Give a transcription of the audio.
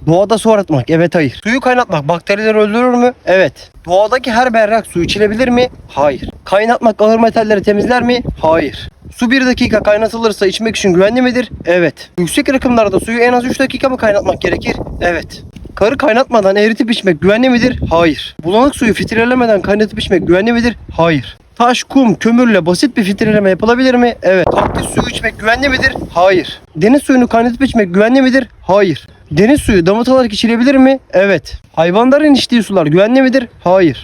Doğada su aratmak, evet hayır. Suyu kaynatmak bakterileri öldürür mü? Evet. Doğadaki her berrak su içilebilir mi? Hayır. Kaynatmak ağır metalleri temizler mi? Hayır. Su 1 dakika kaynatılırsa içmek için güvenli midir? Evet. Yüksek rakımlarda suyu en az 3 dakika mı kaynatmak gerekir? Evet. Karı kaynatmadan eritip içmek güvenli midir? Hayır. Bulanık suyu filtrelemeden kaynatıp içmek güvenli midir? Hayır. Taş, kum, kömürle basit bir filtreleme yapılabilir mi? Evet. Kaktüs suyu içmek güvenli midir? Hayır. Deniz suyunu kaynatıp içmek güvenli midir? Hayır. Deniz suyu damıtılarak içilebilir mi? Evet. Hayvanların içtiği sular güvenli midir? Hayır.